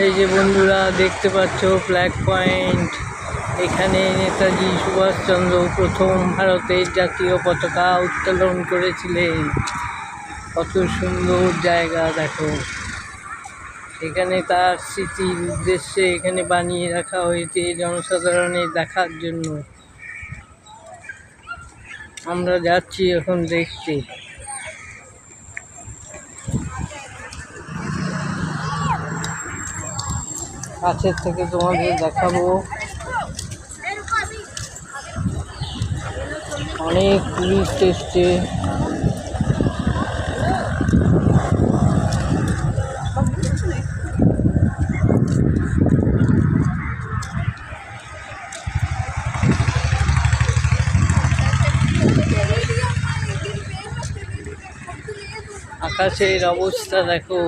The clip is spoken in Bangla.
এই যে বন্ধুরা দেখতে পাচ্ছ ফ্ল্যাগ পয়েন্ট। এখানে নেতাজি সুভাষচন্দ্র প্রথম ভারতের জাতীয় পতাকা উত্তোলন করেছিলেন। কত সুন্দর জায়গা দেখো। এখানে তার স্মৃতির উদ্দেশ্যে এখানে বানিয়ে রাখা হয়েছে জনসাধারণের দেখার জন্য। আমরা যাচ্ছি এখন দেখতে। কাছের থেকে তোমাদের দেখাবো। অনেক টুরিস্ট এসছে। আকাশের অবস্থা দেখো।